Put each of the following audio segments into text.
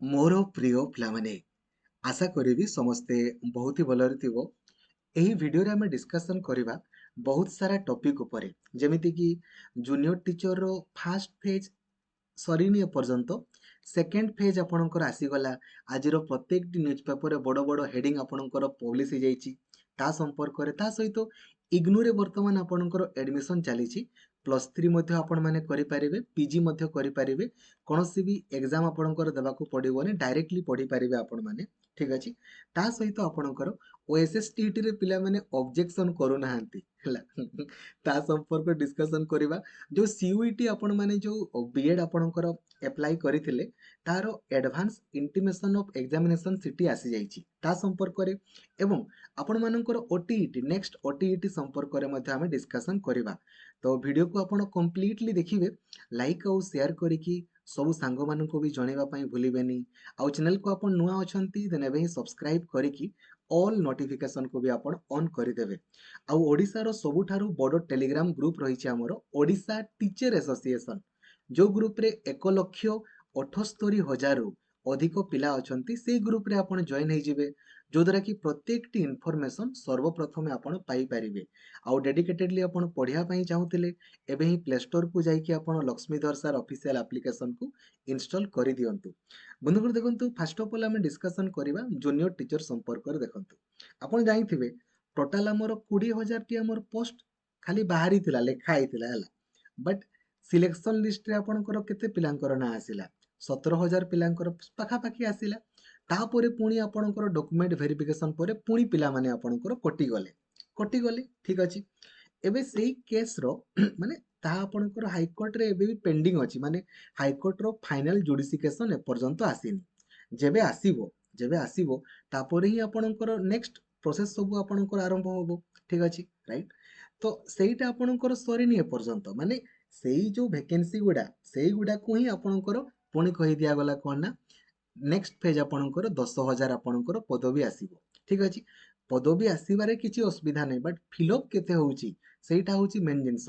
ମୋର ପ୍ରିୟ ପିଲାମାନେ, ଆଶା କରିବି ସମସ୍ତେ ବହୁତ ହି ଭଲରେ ଥିବ। ଏହି ଭିଡ଼ିଓରେ ଆମେ ଡିସ୍କସନ୍ କରିବା ବହୁତ ସାରା ଟପିକ୍ ଉପରେ, ଯେମିତିକି ଜୁନିୟର ଟିଚରର ଫାଷ୍ଟ ଫେଜ୍ ସରିନି ଏପର୍ଯ୍ୟନ୍ତ, ସେକେଣ୍ଡ ଫେଜ୍ ଆପଣଙ୍କର ଆସିଗଲା। ଆଜିର ପ୍ରତ୍ୟେକଟି ନ୍ୟୁଜ୍ ପେପରରେ ବଡ଼ ବଡ଼ ହେଡ଼ିଂ ଆପଣଙ୍କର ପବ୍ଲିଶ ହେଇଯାଇଛି ତା ସମ୍ପର୍କରେ। ତା ସହିତ ଇଗ୍ନୋରେ ବର୍ତ୍ତମାନ ଆପଣଙ୍କର ଆଡ଼ମିସନ୍ ଚାଲିଛି। +3 ମଧ୍ୟ ଆପଣମାନେ କରିପାରିବେ, ପିଜି ମଧ୍ୟ କରିପାରିବେ। କୌଣସି ବି ଏକ୍ଜାମ୍ ଆପଣଙ୍କର ଦେବାକୁ ପଡ଼ିବନି, ଡାଇରେକ୍ଟଲି ପଢ଼ିପାରିବେ ଆପଣମାନେ। ଠିକ୍ ଅଛି। ତା ସହିତ ଆପଣଙ୍କର OSSTTରେ ପିଲାମାନେ ଅବଜେକ୍ସନ୍ କରୁନାହାନ୍ତି ହେଲା ତା ସମ୍ପର୍କ ଡିସ୍କସନ୍ କରିବା। ଯେଉଁ CUET ଆପଣମାନେ ଯେଉଁ B.Ed ଆପଣଙ୍କର ଆପ୍ଲାଏ କରିଥିଲେ, ତାର advance intimation of examination city ଆସିଯାଇଛି ତା ସମ୍ପର୍କରେ, ଏବଂ ଆପଣମାନଙ୍କର OTET ନେକ୍ସଟ OTET ସମ୍ପର୍କରେ ମଧ୍ୟ ଆମେ ଡିସ୍କସନ୍ କରିବା। ତ ଭିଡ଼ିଓକୁ ଆପଣ କମ୍ପ୍ଲିଟଲି ଦେଖିବେ, ଲାଇକ୍ ଆଉ ସେୟାର କରିକି ସବୁ ସାଙ୍ଗମାନଙ୍କୁ ବି ଜଣାଇବା ପାଇଁ ଭୁଲିବେନି। ଆଉ ଚ୍ୟାନେଲକୁ ଆପଣ ନୂଆ ଅଛନ୍ତି ଦେନ୍ ଏବେ ହିଁ ସବସ୍କ୍ରାଇବ୍ କରିକି ଅଲ୍ ନୋଟିଫିକେସନକୁ ବି ଆପଣ ଅନ୍ କରିଦେବେ। ଆଉ ଓଡ଼ିଶାର ସବୁଠାରୁ ବଡ଼ ଟେଲିଗ୍ରାମ ଗ୍ରୁପ୍ ରହିଛି ଆମର ଓଡ଼ିଶା ଟିଚର ଆସୋସିଏସନ୍, ଯେଉଁ ଗ୍ରୁପ୍ରେ 1,78,000ରୁ ଅଧିକ ପିଲା ଅଛନ୍ତି। ସେଇ ଗ୍ରୁପ୍ରେ ଆପଣ ଜଏନ୍ ହେଇଯିବେ, ଯୋଉଦ୍ୱାରା କି ପ୍ରତ୍ୟେକଟି ଇନଫର୍ମେସନ୍ ସର୍ବପ୍ରଥମେ ଆପଣ ପାଇପାରିବେ। ଆଉ ଡେଡିକେଟେଡଲି ଆପଣ ପଢ଼ିବା ପାଇଁ ଚାହୁଁଥିଲେ, ଏବେ ହିଁ ପ୍ଲେ ଷ୍ଟୋରକୁ ଯାଇକି ଆପଣ ଲକ୍ଷ୍ମୀଧର ସାର୍ ଅଫିସିଆଲ ଆପ୍ଲିକେସନକୁ ଇନଷ୍ଟଲ୍ କରିଦିଅନ୍ତୁ। ବନ୍ଧୁଗଣ ଦେଖନ୍ତୁ, ଫାଷ୍ଟ ଅଫ୍ ଅଲ୍ ଆମେ ଡିସ୍କସନ୍ କରିବା ଜୁନିୟର ଟିଚର ସମ୍ପର୍କରେ। ଦେଖନ୍ତୁ, ଆପଣ ଜାଣିଥିବେ ଟୋଟାଲ ଆମର 20,000ଟି ଆମର ପୋଷ୍ଟ ଖାଲି ବାହାରିଥିଲା, ଲେଖା ହେଇଥିଲା ହେଲା। ବଟ୍ ସିଲେକ୍ସନ୍ ଲିଷ୍ଟରେ ଆପଣଙ୍କର କେତେ ପିଲାଙ୍କର ନାଁ ଆସିଲା? 17,000 ପିଲାଙ୍କର ପାଖାପାଖି ଆସିଲା। ତାପରେ ପୁଣି ଆପଣଙ୍କର ଡକୁମେଣ୍ଟ ଭେରିଫିକେସନ୍ ପରେ ପୁଣି ପିଲାମାନେ ଆପଣଙ୍କର କଟିଗଲେ। ଠିକ୍ ଅଛି। ଏବେ ସେଇ କେସ୍ର ମାନେ ତାହା ଆପଣଙ୍କର ହାଇକୋର୍ଟରେ ଏବେ ବି ପେଣ୍ଡିଂ ଅଛି, ମାନେ ହାଇକୋର୍ଟର ଫାଇନାଲ ଜୁଡ଼ିସିକେସନ୍ ଏପର୍ଯ୍ୟନ୍ତ ଆସିନି। ଯେବେ ଆସିବ ତାପରେ ହିଁ ଆପଣଙ୍କର ନେକ୍ସଟ ପ୍ରୋସେସ୍ ସବୁ ଆପଣଙ୍କର ଆରମ୍ଭ ହବ। ଠିକ୍ ଅଛି, ରାଇଟ୍। ତ ସେଇଟା ଆପଣଙ୍କର ସରିନି ଏପର୍ଯ୍ୟନ୍ତ, ମାନେ ସେଇ ଯେଉଁ ଭେକେନ୍ସି ସେଇଗୁଡ଼ାକୁ ହିଁ ଆପଣଙ୍କର ପୁଣି କହିଦିଆଗଲା କ'ଣ ନା ନେକ୍ସଟ ଫେଜ୍ ଆପଣଙ୍କର 10,000 ଆପଣଙ୍କର ପଦବୀ ଆସିବ। ଠିକ୍ ଅଛି। ପଦବୀ ଆସିବାରେ କିଛି ଅସୁବିଧା ନାହିଁ, ବଟ୍ ଫିଲ୍ଅପ୍ କେତେ ହେଉଛି ସେଇଟା ହେଉଛି ମେନ୍ ଜିନିଷ।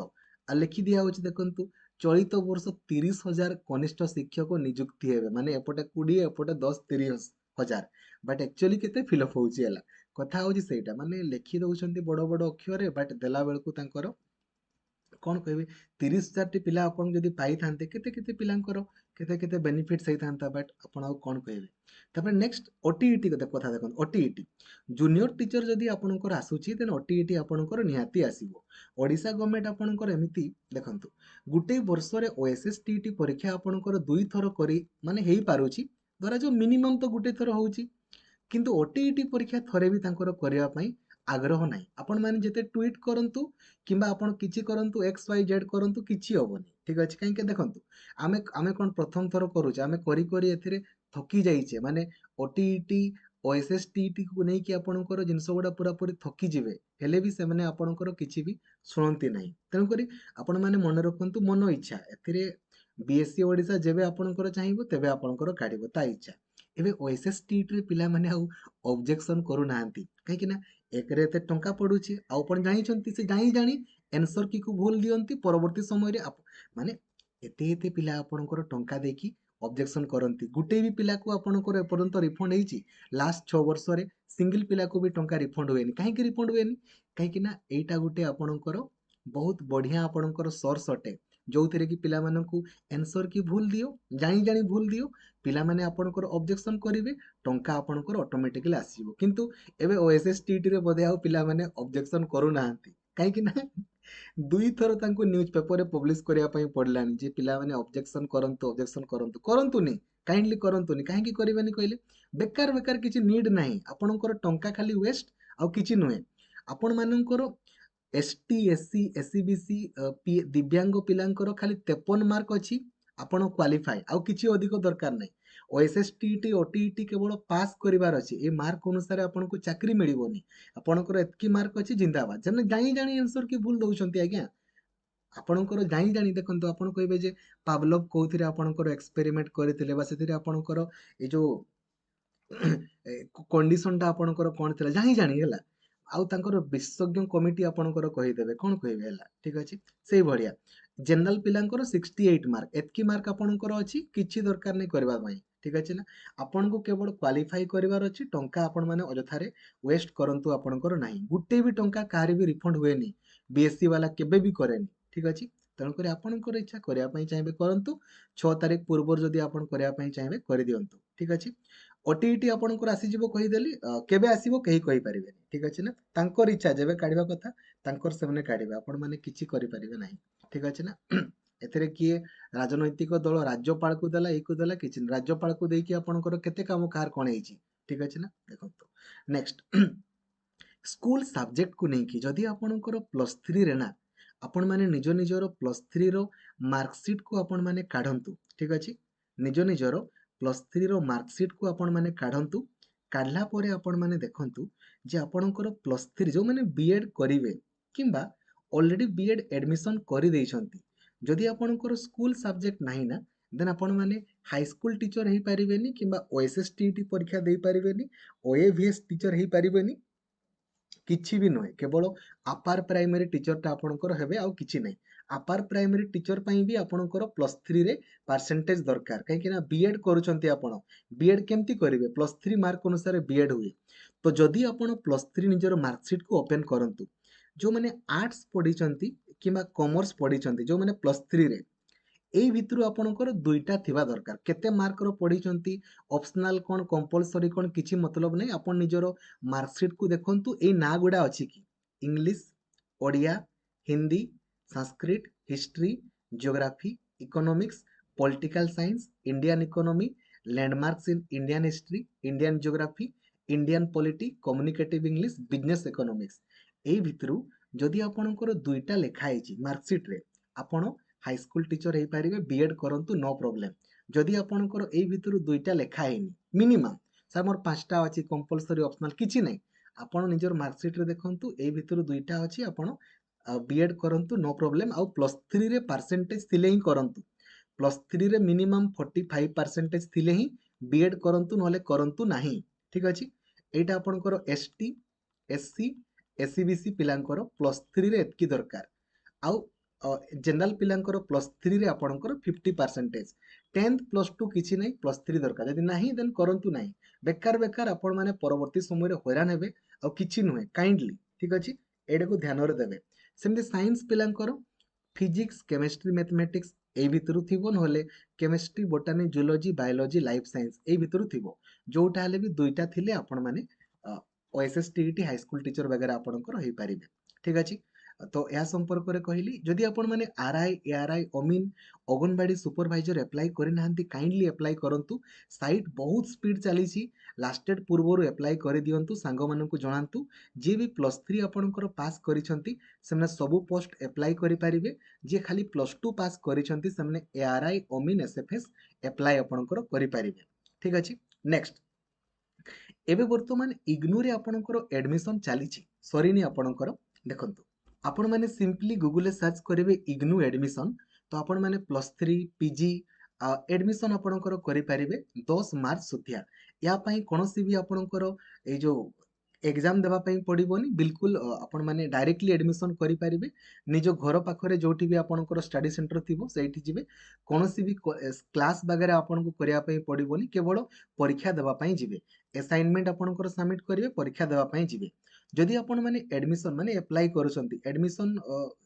ଆଉ ଲେଖି ଦିଆହେଉଛି, ଦେଖନ୍ତୁ, ଚଳିତ ବର୍ଷ 30,000 କନିଷ୍ଠ ଶିକ୍ଷକ ନିଯୁକ୍ତି ହେବେ, ମାନେ ଏପଟେ 20 ଏପଟେ 10, 30,000। ବଟ୍ ଆକ୍ଚୁଆଲି କେତେ ଫିଲ୍ଅପ୍ ହେଉଛି ହେଲା, କଥା ହେଉଛି ସେଇଟା। ମାନେ ଲେଖି ଦେଉଛନ୍ତି ବଡ଼ ବଡ଼ ଅକ୍ଷରରେ, ବଟ୍ ଦେଲା ବେଳକୁ ତାଙ୍କର କ'ଣ କହିବେ, 30,000ଟି ପିଲା ଆପଣ ଯଦି ପାଇଥାନ୍ତେ, କେତେ କେତେ ପିଲାଙ୍କର କେତେ ବେନିଫିଟ୍ସ ହେଇଥାନ୍ତା। ବଟ୍ ଆପଣ ଆଉ କ'ଣ କହିବେ। ତାପରେ ନେକ୍ସଟ OTET କଥା ଦେଖନ୍ତୁ। OTET ଜୁନିୟର ଟିଚର ଯଦି ଆପଣଙ୍କର ଆସୁଛି, ଦେନ୍ OTET ଆପଣଙ୍କର ନିହାତି ଆସିବ। ଓଡ଼ିଶା ଗଭର୍ଣ୍ଣମେଣ୍ଟ ଆପଣଙ୍କର ଏମିତି ଦେଖନ୍ତୁ, ଗୋଟେ ବର୍ଷରେ OSSTT ପରୀକ୍ଷା ଆପଣଙ୍କର 2 ଥର କରି ମାନେ ହେଇପାରୁଛି, ଧରାଯାଉ ମିନିମମ୍ ତ ଗୋଟେ ଥର ହେଉଛି। କିନ୍ତୁ OTET ପରୀକ୍ଷା ଥରେ ବି ତାଙ୍କର କରିବା ପାଇଁ ଆଗ୍ରହ ନାହିଁ। ଆପଣମାନେ ଯେତେ ଟ୍ୱିଟ୍ କରନ୍ତୁ କିମ୍ବା ଆପଣ କିଛି କରନ୍ତୁ, XYZ କରନ୍ତୁ, କିଛି ହେବନି। ଠିକ୍ ଅଛି। କାହିଁକି ଦେଖନ୍ତୁ, ଆମେ କ'ଣ ପ୍ରଥମ ଥର କରୁଛେ, ଆମେ କରି କରି ଏଥିରେ ଥକି ଯାଇଛେ। ମାନେ OTET OSSTTକୁ ନେଇକି ଆପଣଙ୍କର ଜିନିଷ ଗୁଡ଼ା ପୁରାପୁରି ଥକିଯିବେ, ହେଲେ ବି ସେମାନେ ଆପଣଙ୍କର କିଛି ବି ଶୁଣନ୍ତି ନାହିଁ। ତେଣୁକରି ଆପଣମାନେ ମନେ ରଖନ୍ତୁ, ମନ ଇଚ୍ଛା ଏଥିରେ BSc ଓଡ଼ିଶା ଯେବେ ଆପଣଙ୍କର ଚାହିଁବ ତେବେ ଆପଣଙ୍କର କାଢ଼ିବ ତା ଇଚ୍ଛା। ଏବେ OSSTTରେ ପିଲାମାନେ ଆଉ ଅବଜେକ୍ସନ୍ କରୁନାହାନ୍ତି, କାହିଁକି ନା ଏକରେ ଏତେ ଟଙ୍କା ପଡ଼ୁଛି, ଆଉ ଆପଣ ଜାଣିଛନ୍ତି ସେ ଜାଣି ଆନ୍ସର କିକୁ ଭୁଲ ଦିଅନ୍ତି। ପରବର୍ତ୍ତୀ ସମୟରେ ମାନେ ଏତେ ପିଲା ଆପଣଙ୍କର ଟଙ୍କା ଦେଇକି ଅବଜେକ୍ସନ୍ କରନ୍ତି, ଗୋଟେ ବି ପିଲାକୁ ଆପଣଙ୍କର ଏପର୍ଯ୍ୟନ୍ତ ରିଫଣ୍ଡ ହେଇଛି ଲାଷ୍ଟ 6 ବର୍ଷରେ ସିଙ୍ଗଲ ପିଲାକୁ ବି ଟଙ୍କା ରିଫଣ୍ଡ ହୁଏନି। କାହିଁକି ରିଫଣ୍ଡ ହୁଏନି? କାହିଁକି ନା ଏଇଟା ଗୋଟେ ଆପଣଙ୍କର ବହୁତ ବଢ଼ିଆ ଆପଣଙ୍କର ସୋର୍ସ ଅଟେ, ଯେଉଁଥିରେ କି ପିଲାମାନଙ୍କୁ ଆନ୍ସର କି ଭୁଲ ଦିଅ, ଜାଣି ଭୁଲ ଦିଅ, ପିଲାମାନେ ଆପଣଙ୍କର ଅବଜେକ୍ସନ୍ କରିବେ, ଟଙ୍କା ଆପଣଙ୍କର ଅଟୋମେଟିକାଲି ଆସିବ। କିନ୍ତୁ ଏବେ OSSTTରେ ବୋଧେ ଆଉ ପିଲାମାନେ ଅବଜେକ୍ସନ୍ କରୁନାହାନ୍ତି, କାହିଁକି ନା 2 ଥର ତାଙ୍କୁ ନ୍ୟୁଜ୍ ପେପରରେ ପବ୍ଲିଶ କରିବା ପାଇଁ ପଡ଼ିଲାଣି ଯେ ପିଲାମାନେ ଅବଜେକ୍ସନ୍ କରନ୍ତୁନି, କାଇଣ୍ଡଲି କରନ୍ତୁନି। କାହିଁକି କରିବେନି କହିଲେ? ବେକାର କିଛି ନିଡ୍ ନାହିଁ, ଆପଣଙ୍କର ଟଙ୍କା ଖାଲି ୱେଷ୍ଟ, ଆଉ କିଛି ନୁହେଁ। ଆପଣମାନଙ୍କର ST SC SC BC ଦିବ୍ୟାଙ୍ଗ ପିଲାଙ୍କର ଖାଲି 53 ମାର୍କ ଅଛି, ଆପଣ କ୍ୱାଲିଫାଏ, ଆଉ କିଛି ଅଧିକ ଦରକାର ନାହିଁ। OSSTT OTET କେବଳ ପାସ୍ କରିବାର ଅଛି, ଏ ମାର୍କ ଅନୁସାରେ ଆପଣଙ୍କୁ ଚାକିରି ମିଳିବନି। ଆପଣଙ୍କର ଏତିକି ମାର୍କ ଅଛି, ଜିନ୍ଦାବାଦ। ଯେମିତି ଜାଣି ଆନ୍ସର କି ଭୁଲ ଦେଉଛନ୍ତି ଆଜ୍ଞା। ଆପଣଙ୍କର ଜାଣି ଦେଖନ୍ତୁ, ଆପଣ କହିବେ ଯେ ପାଭଲଭ କୋଉଥିରେ ଆପଣଙ୍କର ଏକ୍ସପେରିମେଣ୍ଟ କରିଥିଲେ, ବା ସେଥିରେ ଆପଣଙ୍କର ଏଇ ଯୋଉ କଣ୍ଡିସନଟା ଆପଣଙ୍କର କ'ଣ ଥିଲା, ଜାଣି ହେଲା। ଆଉ ତାଙ୍କର ବିଶେଷଜ୍ଞ କମିଟି ଆପଣଙ୍କର କହିଦେବେ, କ'ଣ କହିବେ ହେଲା। ଠିକ୍ ଅଛି। ସେଇଭଳିଆ ଜେନେରାଲ ପିଲାଙ୍କର 68 ମାର୍କ, ଏତିକି ମାର୍କ ଆପଣଙ୍କର ଅଛି, କିଛି ଦରକାର ନାହିଁ କରିବା ପାଇଁ। ठीक अच्छे ना आपन को केवल क्वालिफाई करिवार अछि टंका आपण माने अजथारे वेस्ट करंतु आपणकर नाही गुटे भी टंका कार भी रिफंड हुए नी बीएससी वाला केबे भी करेनी ठीक अछि तेणुकर आपणकर इच्छा करिया पई चाहेबे करंतु 6 तारिख पूर्व जदि आपण करिया पई चाहेबे करि दियंतु ठीक अछि ओटीईटी आपणकर आसी जिवो कहिदेली केबे आसीबो केही कहि परिबेनी ठीक अछि ना तांकर इच्छा जेबे काढिबा कथा तांकर सेमने काढिबे आपण माने किछि करि परिबे नाही ठीक अछि ना एथिरे किए राजनैतिक दल राज्यपाल को देला एक देला किछि नहीं राज्यपाल को देकी आपणकर केते काम कार कोन हेछि ठीक अछि ना देखंतु नेक्स्ट स्कूल सब्जेक्ट को नहीं कि जदि आपणकर +3 रे ना आपण माने निज निजरो +3 रो मार्कशीट को आपण माने काढंतु ठीक अछि निज निजरो +3 रो मार्कशीट को आपण माने काढंतु काढला परे आपण माने देखंतु जे आपणकर +3 जो माने बीएड करिवे किंबा ऑलरेडी बीएड एडमिशन करि दैछंती जदि आपणकर स्कूल सब्जेक्ट नाही ना देन आपण माने हाई स्कूल टीचर हेई परिबेनी किंबा ओएसएसटीटी परीक्षा देई परिबेनी ओएवीएस टीचर हेई परिबेनी किछि भी नय केवल अपार प्राइमरी टीचर टा आपणकर हेबे आ किछि नै अपार प्राइमरी टीचर पई भी आपणकर +3 रे परसेंटेज दरकार काहे कि ना बीएड करूछंती आपण बीएड केमती करिवे +3 मार्क अनुसार बीएड हुए तो जदि आपण +3 निजर मार्कशीट को ओपन करंतु जो माने आर्ट्स पढिचंती किंबा कॉमर्स पढिचंती जो माने +3 रे एई भितरु आपणकर दुईटा थिबा दरकार केते मार्क रो पढिचंती ऑप्शनल कोन कंपलसरी कोन किछि मतलब नै आपण निजरो मार्कशीट को देखंतु एई ना गुडा अछि कि English Odia Hindi Sanskrit history geography economics political science Indian economy landmarks in Indian history Indian geography Indian polity communicative English business economics एई भितरु जदि आपणकर दुईटा लेखा आइछि मार्कशीट रे आपण हाई स्कूल टीचर हेई पारिबे बीएड करंतु नो प्रॉब्लम जदि आपणकर एई भितरु दुईटा लेखा हेनी मिनिमम सर मोर पांचटा अछि कंपलसरी ऑप्शनल किछि नै आपण निजर मार्कशीट रे देखंतु एई भितरु दुईटा अछि आपण बीएड करंतु नो प्रॉब्लम आ +3 रे परसेंटेज थिले ही करंतु +3 रे मिनिमम 45% थिले ही बीएड करंतु नले करंतु नाही ठीक अछि एटा आपणकर एसटी एससी एससीबीसी पिलांकर +3 रे एतकी दरकार आउ जनरल पिलांकर +3 रे आपणकर 50% 10th +2 किछि नै +3 दरकार यदि नाही देन करंतु नाही बेकार बेकार आपण माने परवर्ती समय रे हैरान हेबे आ किछि नुहे काइंडली ठीक अछि एडे को ध्यान रे देबे सेमति साइंस पिलांकर फिजिक्स केमिस्ट्री मैथमेटिक्स एई भितरु थिबो नहले chemistry botany zoology biology life science एई भितरु थिबो जोटा हले भी दुईटा थिले आपण माने ओएसएसटीटी हाई स्कूल टीचर वगैरह आपणकर हेई पारिबे ठीक अछि तो या संपर्क रे कहली जदि आपण माने आरआई एआरआई अमीन अंगनवाड़ी सुपरवाइजर अप्लाई करि नाहंती काइंडली अप्लाई करंतु साइट बहुत स्पीड चली छी लास्ट डेट पूर्वरु अप्लाई करि दियंतु सांग माननकु जणांतु जे भी +3 आपणकर पास करिसंती सेमने सब पोस्ट अप्लाई करि पारिबे जे खाली +2 पास करिसंती सेमने एआरआई अमीन एसएफएस अप्लाई आपणकर करि पारिबे ठीक अछि नेक्स्ट एबे वर्तमान इग्नू रे आपणकर एडमिशन चली छी सरीनी आपणकर देखंतु आपण माने सिंपली गूगल सर्च करेंगे इग्नू एडमिशन तो आपण माने +3 पीजी एडमिशन आपणकर करि पारिबे 10 मार्च सुथिया या पई कोनोसी भी आपणकर ए जो एग्जाम देबा पई पड़िबोनी बिल्कुल आपण माने डायरेक्टली एडमिशन करि पारिबे निज घर पाखरे जोठी भी आपणकर स्टडी सेंटर थिबो सेठी जिबे कोनोसी भी क्लास वगैरह आपन को करिया पई पड़िबोनी केवल परीक्षा देबा पई जिबे असाइनमेंट आपणकर सबमिट करिवे परीक्षा देबा पई जिबे जदि आपण माने एडमिशन माने अप्लाई करूछंती एडमिशन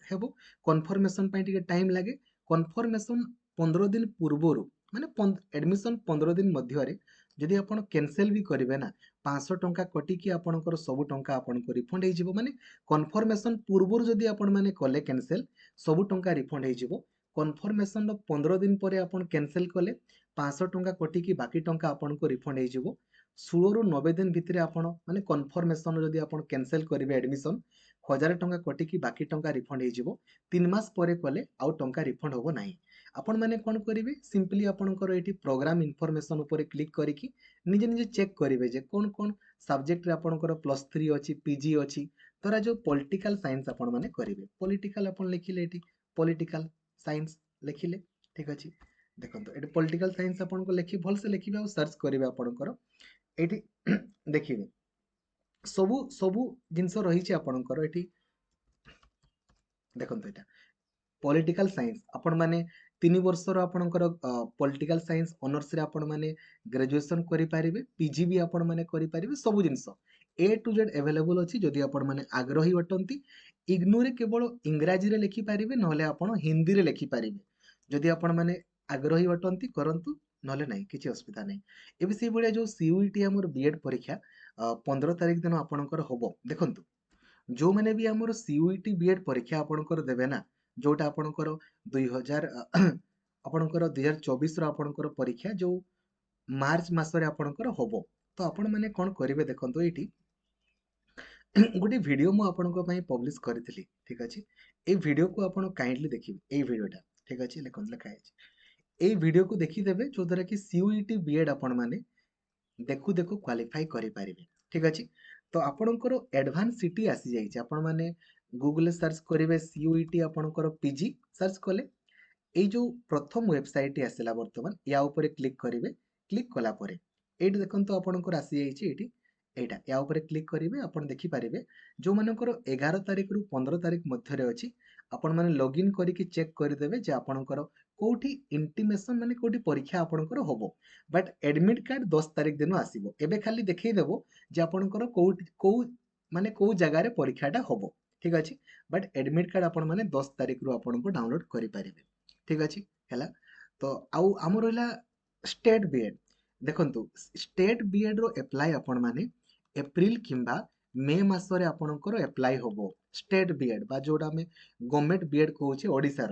हेबो कन्फर्मेशन पई टिके टाइम लागे कन्फर्मेशन 15 दिन पूर्वरु माने एडमिशन 15 दिन मध्य रे जदि आपण कैंसिल भी करिवे ना 500 टंका कटी कि आपणकर सब टंका आपनको रिफंड हे जिवो माने कन्फर्मेशन पूर्वरु जदि आपण माने कले कैंसिल सब टंका रिफंड हे जिवो कन्फर्मेशन 15 दिन परे आपण कैंसिल कले 500 टंका कटी कि बाकी टंका आपनको रिफंड हे जिवो 16 रु 90 दिन भितरे आपण माने कन्फर्मेशन जदि आपण कैंसिल करिवे एडमिशन 1000 टंका कटी कि बाकी टंका रिफंड हे जिवो 3 मास परे कले आउ टंका रिफंड होबो नाही आपण माने कोन करिवे सिंपली आपणकर एठी प्रोग्राम इन्फॉर्मेशन ऊपर क्लिक करिकि निजे निजे चेक करिवे जे कोन कोन सब्जेक्ट रे आपणकर +3 अछि पीजी अछि तोरा जो पॉलिटिकल साइंस आपण माने करिवे पॉलिटिकल आपण लिखिले एठी पॉलिटिकल साइंस लिखिले ठीक अछि देखंतो एठी पॉलिटिकल साइंस आपण को लिखि भल से लिखिबे और सर्च करिवे आपणकर एठी देखिबे सबु सबु जिंस रही छि आपणकर एठी देखंतो एटा पॉलिटिकल साइंस आपण माने 3 ବର୍ଷର ଆପଣଙ୍କର ପଲିଟିକାଲ ସାଇନ୍ସ ଅନର୍ସରେ ଆପଣମାନେ ଗ୍ରାଜୁଏସନ୍ କରିପାରିବେ, ପିଜି ବି ଆପଣମାନେ କରିପାରିବେ, ସବୁ ଜିନିଷ A to Z ଆଭେଲେବୁଲ୍ ଅଛି। ଯଦି ଆପଣମାନେ ଆଗ୍ରହୀ ଅଟନ୍ତି, ଇଗ୍ନୋରେ କେବଳ ଇଂରାଜୀରେ ଲେଖିପାରିବେ, ନହେଲେ ଆପଣ ହିନ୍ଦୀରେ ଲେଖିପାରିବେ। ଯଦି ଆପଣମାନେ ଆଗ୍ରହୀ ଅଟନ୍ତି କରନ୍ତୁ, ନହେଲେ ନାହିଁ, କିଛି ଅସୁବିଧା ନାହିଁ। ଏବେ ସେଇଭଳିଆ ଯେଉଁ CUET ଆମର B.Ed ପରୀକ୍ଷା 15 ତାରିଖ ଦିନ ଆପଣଙ୍କର ହବ। ଦେଖନ୍ତୁ, ଯେଉଁମାନେ ବି ଆମର CUET B.Ed ପରୀକ୍ଷା ଆପଣଙ୍କର ଦେବେ ନା, ଯୋଉଟା ଆପଣଙ୍କର 2000 ଆପଣଙ୍କର 2024ର ଆପଣଙ୍କର ପରୀକ୍ଷା ଯୋଉ ମାର୍ଚ୍ଚ ମାସରେ ଆପଣଙ୍କର ହବ। ତ ଆପଣମାନେ କ'ଣ କରିବେ ଦେଖନ୍ତୁ, ଏଇଠି ଗୋଟେ ଭିଡ଼ିଓ ମୁଁ ଆପଣଙ୍କ ପାଇଁ ପବ୍ଲିଶ କରିଥିଲି, ଠିକ୍ ଅଛି। ଏଇ ଭିଡ଼ିଓକୁ ଆପଣ କାଇଣ୍ଡଲି ଦେଖିବେ, ଏଇ ଭିଡ଼ିଓଟା, ଠିକ୍ ଅଛି। ଲେଖନ୍ତୁ, ଲେଖା ହେଇଛି। ଏଇ ଭିଡ଼ିଓକୁ ଦେଖିଦେବେ, ଯୋଉଦ୍ୱାରା କି CUET B.Ed ଆପଣମାନେ ଦେଖୁ ଦେଖୁ କ୍ୱାଲିଫାଇ କରିପାରିବେ, ଠିକ୍ ଅଛି। ତ ଆପଣଙ୍କର ଆଡଭାନ୍ସ ସିଟି ଆସିଯାଇଛି। ଆପଣମାନେ ଗୁଗଲରେ ସର୍ଚ୍ଚ କରିବେ CUET ଆପଣଙ୍କର PG ସର୍ଚ୍ଚ କଲେ ଏଇ ଯେଉଁ ପ୍ରଥମ ୱେବସାଇଟ୍ ଆସିଲା ବର୍ତ୍ତମାନ, ୟା ଉପରେ କ୍ଲିକ୍ କରିବେ। କ୍ଲିକ୍ କଲା ପରେ ଏଇଠି ଦେଖନ୍ତୁ ଆପଣଙ୍କର ଆସିଯାଇଛି, ଏଇଠି ଏଇଟା, ୟା ଉପରେ କ୍ଲିକ୍ କରିବେ। ଆପଣ ଦେଖିପାରିବେ ଯେଉଁମାନଙ୍କର 11 ତାରିଖରୁ 15 ତାରିଖ ମଧ୍ୟରେ ଅଛି, ଆପଣମାନେ ଲଗ୍ଇନ୍ କରିକି ଚେକ୍ କରିଦେବେ ଯେ ଆପଣଙ୍କର କୋଉଠି ଇଣ୍ଟିମେସନ୍ ମାନେ କୋଉଠି ପରୀକ୍ଷା ଆପଣଙ୍କର ହବ। ବଟ୍ ଆଡମିଟ୍ କାର୍ଡ଼ 10 ତାରିଖ ଦିନ ଆସିବ। ଏବେ ଖାଲି ଦେଖେଇଦେବ ଯେ ଆପଣଙ୍କର କୋଉ ଜାଗାରେ ପରୀକ୍ଷାଟା ହବ, ଠିକ୍ ଅଛି। ବଟ୍ ଆଡମିଟ୍ କାର୍ଡ଼ ଆପଣମାନେ 10 ତାରିଖରୁ ଆପଣଙ୍କୁ ଡାଉନଲୋଡ୍ କରିପାରିବେ, ଠିକ୍ ଅଛି। ହେଲା, ତ ଆଉ ଆମର ରହିଲା ଷ୍ଟେଟ୍ B.Ed। ଦେଖନ୍ତୁ, ଷ୍ଟେଟ୍ B.Ed ର ଆପ୍ଲାଏ ଆପଣମାନେ ଏପ୍ରିଲ କିମ୍ବା ମେ ମାସରେ ଆପଣଙ୍କର ଆପ୍ଲାଏ ହବ। ଷ୍ଟେଟ୍ B.Ed ବା ଯୋଉଟା ଆମେ ଗଭର୍ଣ୍ଣମେଣ୍ଟ B.Ed କହୁଛେ ଓଡ଼ିଶାର,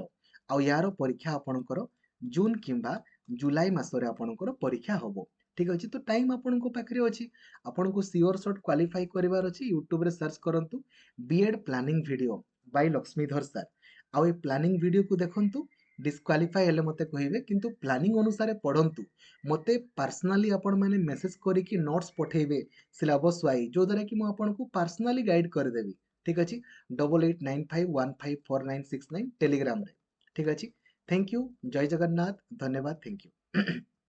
ଆଉ ୟାର ପରୀକ୍ଷା ଆପଣଙ୍କର ଜୁନ କିମ୍ବା ଜୁଲାଇ ମାସରେ ଆପଣଙ୍କର ପରୀକ୍ଷା ହବ, ଠିକ୍ ଅଛି। ତ ଟାଇମ୍ ଆପଣଙ୍କ ପାଖରେ ଅଛି। ଆପଣଙ୍କୁ ସିଓର ସଟ୍ କ୍ୱାଲିଫାଇ କରିବାର ଅଛି। ୟୁଟ୍ୟୁବରେ ସର୍ଚ୍ଚ କରନ୍ତୁ B.Ed planning video by Lakshmidhar sir. ଆଉ ଏ ପ୍ଲାନିଂ ଭିଡ଼ିଓକୁ ଦେଖନ୍ତୁ। ଡିସ୍କ୍ୱାଲିଫାଏ ହେଲେ ମୋତେ କହିବେ, କିନ୍ତୁ ପ୍ଲାନିଂ ଅନୁସାରେ ପଢ଼ନ୍ତୁ। ମୋତେ ପର୍ସନାଲି ଆପଣମାନେ ମେସେଜ କରିକି ନୋଟ୍ସ ପଠେଇବେ ସିଲାବସ୍ ୱାଇଜ୍, ଯୋଉଦ୍ୱାରା କି ମୁଁ ଆପଣଙ୍କୁ ପର୍ସନାଲି ଗାଇଡ଼ କରିଦେବି, ଠିକ୍ ଅଛି। 8895154969 ଟେଲିଗ୍ରାମରେ, ଠିକ୍ ଅଛି। ଥ୍ୟାଙ୍କ ୟୁ, ଜୟ ଜଗନ୍ନାଥ, ଧନ୍ୟବାଦ, ଥ୍ୟାଙ୍କ ୟୁ।